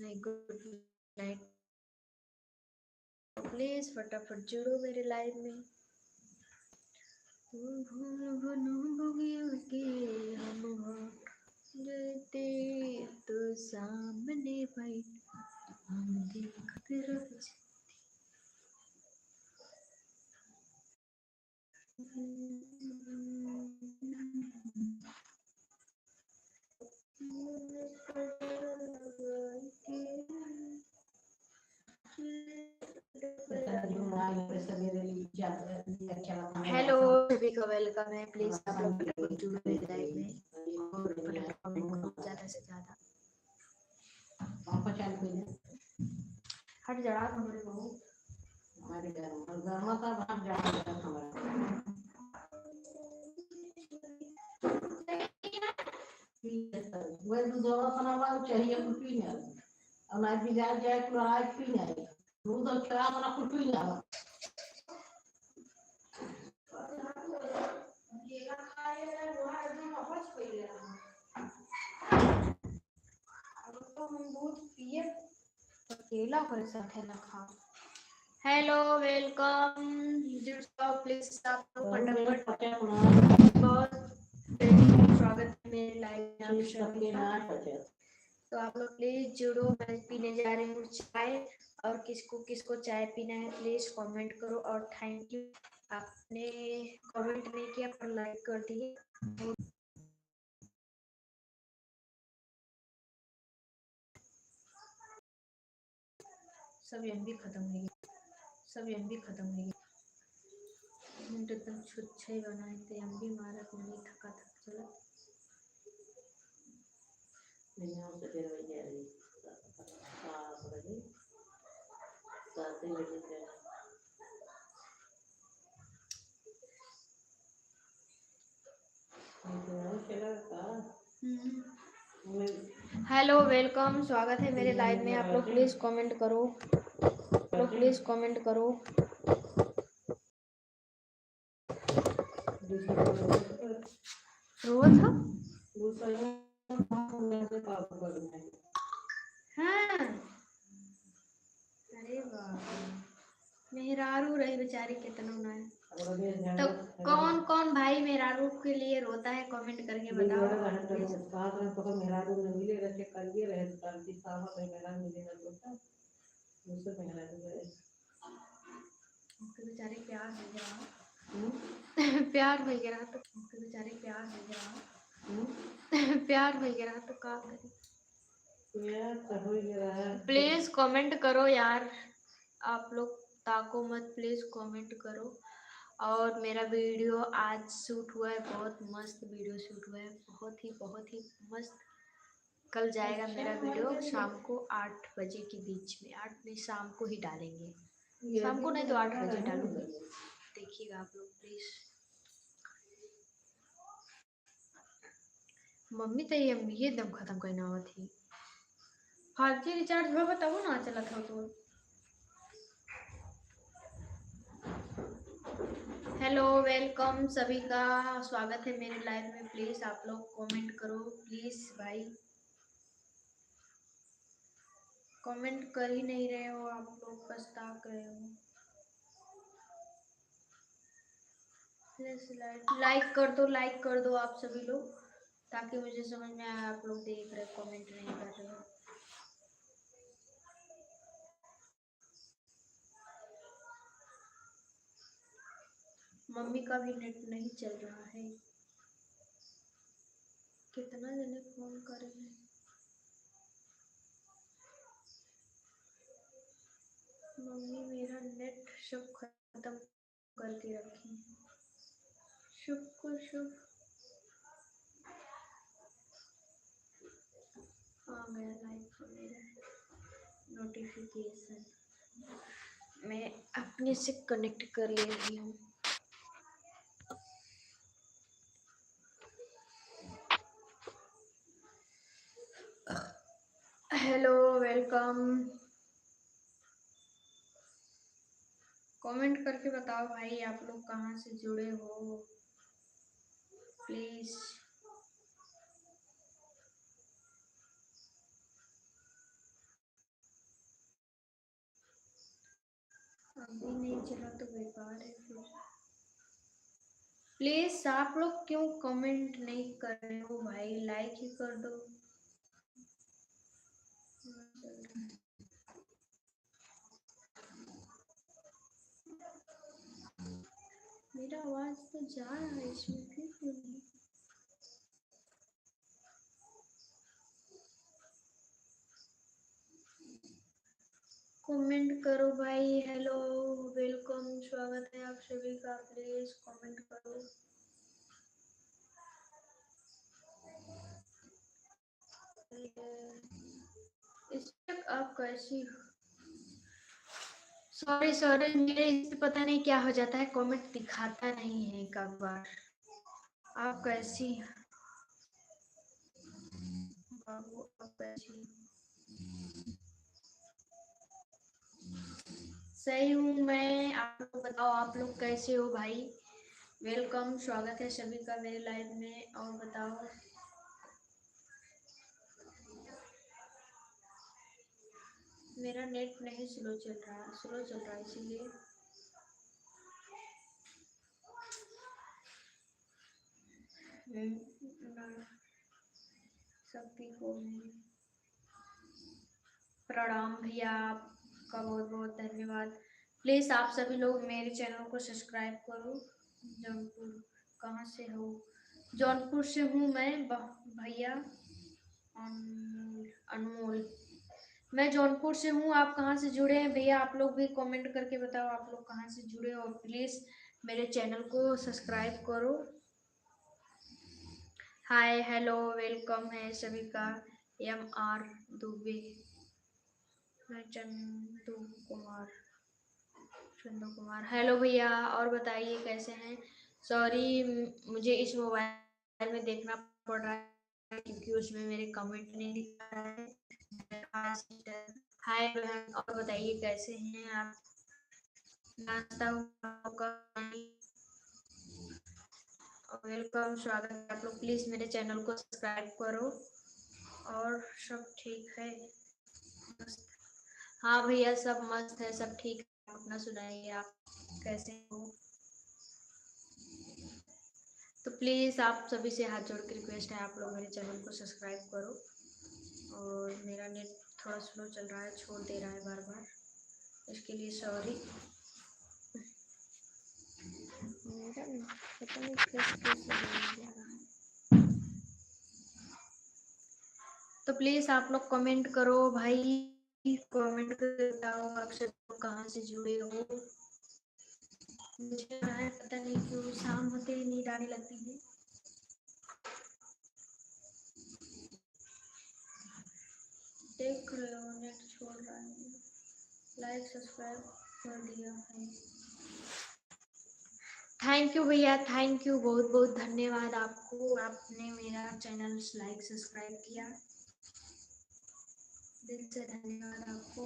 Good night. Please फटाफट जुड़ो मेरे live में। हम जते तो सामने भाई हम देखते रह हेलो सभी को वेलकम है। प्लीज आप लोग फटाफट जुड़ो मेरे लाइव में और फटाफट कमेंट करो ज्यादा से ज्यादा। हट जड़ा हमारे बहू हमारे घर में तो भाग जड़ा हमारा वो दूध बनावा चाहिए कुछ नहीं और ना भी जाए क्लोराइड पी नहीं दूध क्या बना कुछ नहीं तो हम दूध पिए अकेला कर सकते ना खा। हेलो वेलकम प्लीज आप फटाफट बहुत स्वागत है मेरे लाइव में। तो आप लोग प्लीज जुड़ो। मैं पीने जा रही हूँ चाय और किसको किसको चाय पीना है प्लीज कमेंट करो और थैंक यू। आपने कमेंट नहीं किया पर लाइक कर दिए। सब एमबी खत्म हो गई। सब एमबी खत्म हो गई। हम तो एकदम छुच्छे बनाए थे एमबी मारा तो नहीं थका थक चला नहीं हो सके रही है रही 7 बजे हेलो वेलकम स्वागत है मेरे लाइव में। आप लोग प्लीज कमेंट करो। आप लोग प्लीज कमेंट करो। रोज हाँ अरे वाह मेहरारू रही बेचारी कितना ना है। तो कौन कौन भाई मेहरारू के लिए रोता है कमेंट करके बताओ। बेचारे प्यार हो गया प्यार हो गया तो बेचारे प्यार हो गया प्यार हो गया तो क्या करें। प्लीज कमेंट करो यार आप लोग ताको मत प्लीज कमेंट करो। और मेरा वीडियो आज शूट हुआ है बहुत मस्त वीडियो शूट हुआ है बहुत ही मस्त। कल जाएगा मेरा वीडियो शाम को 8 बजे के बीच में 8 बजे शाम को ही डालेंगे। शाम को नहीं तो 8 बजे डालूंगी देखिएगा आप लोग प्लीज। मम्मी तो ये दम खत्म करना हुआ थी 5G रिचार्ज हो तब ना चला था तो। हेलो वेलकम सभी का स्वागत है मेरे लाइव में। प्लीज आप लोग कमेंट करो प्लीज भाई। कमेंट कर ही नहीं रहे हो आप लोग पछता रहे हो। लाइक कर दो आप सभी लोग ताकि मुझे समझ में आए आप लोग देख रहे कमेंट नहीं कर रहे हो। मम्मी का भी नेट नहीं चल रहा है। कितना जने फोन कर रहे हैं। मम्मी मेरा नेट सब खत्म करके रखी शुभ को शुभ आ गया लाइक को मेरा नोटिफिकेशन। मैं अपने से कनेक्ट कर ले रही हूँ। हेलो वेलकम कमेंट करके बताओ भाई आप लोग कहाँ से जुड़े हो प्लीज। अभी नहीं चला तो बेकार है फिर। प्लीज आप लोग क्यों कमेंट नहीं कर रहे हो भाई, लाइक ही कर दो। मेरा आवाज तो जा रहा है इसमें, फिर क्यों नहीं? कमेंट करो भाई। हेलो, वेलकम, स्वागत है आप सभी का। प्लीज कमेंट करो। इस तक आप कैसी हो? सॉरी सॉरी, मेरे इससे पता नहीं क्या हो जाता है, कमेंट दिखाता नहीं है कब बार। आप कैसी बाबू, आप कैसी? सही हूँ मैं। आप लोग बताओ, आप लोग कैसे हो भाई? वेलकम, स्वागत है सभी का मेरे लाइव में। और बताओ, मेरा नेट नहीं स्लो चल रहा, स्लो चल रहा है इसीलिए। सभी को प्रणाम भैया, आपका बहुत बहुत धन्यवाद। प्लीज आप सभी लोग मेरे चैनल को सब्सक्राइब करो। जौनपुर कहाँ से हो? जौनपुर से हूँ मैं भैया। अनमोल, मैं जौनपुर से हूँ। आप कहाँ से जुड़े हैं भैया? आप लोग भी कमेंट करके बताओ आप लोग कहाँ से जुड़े हो। और प्लीज मेरे चैनल को सब्सक्राइब करो। हाय हेलो वेलकम है सभी का। MR दुबे, मैं चंदू कुमार। हेलो भैया, और बताइए कैसे हैं? सॉरी, मुझे इस मोबाइल में देखना पड़ रहा है क्योंकि उसमें मेरे कमेंट नहीं दिखा रहा है। हाय बहन, और बताइए कैसे हैं आप? नाश्ता होगा? वेलकम, स्वागत है आप लोग। प्लीज मेरे चैनल को सब्सक्राइब करो। और सब ठीक है? हाँ भैया, सब मस्त है, सब ठीक है। अपना सुनाइए, आप कैसे हो? तो प्लीज़ आप सभी से हाथ जोड़ के रिक्वेस्ट है, आप लोग मेरे चैनल को सब्सक्राइब करो। और मेरा नेट थोड़ा स्लो चल रहा है, छोड़ दे रहा है बार बार, इसके लिए सॉरी। मेरा पता नहीं कैसे तो प्लीज़ आप लोग कमेंट करो भाई, कमेंट करके बताओ आप सब कहाँ से जुड़े हो। मुझे पता नहीं क्यों शाम होते ही नींद आने लगती है। देख रहे हो नेट छोड़ रहा है। लाइक सब्सक्राइब कर दिया है। थैंक यू भैया, थैंक यू, बहुत बहुत धन्यवाद आपको। आपने मेरा चैनल लाइक सब्सक्राइब किया, दिल से धन्यवाद आपको।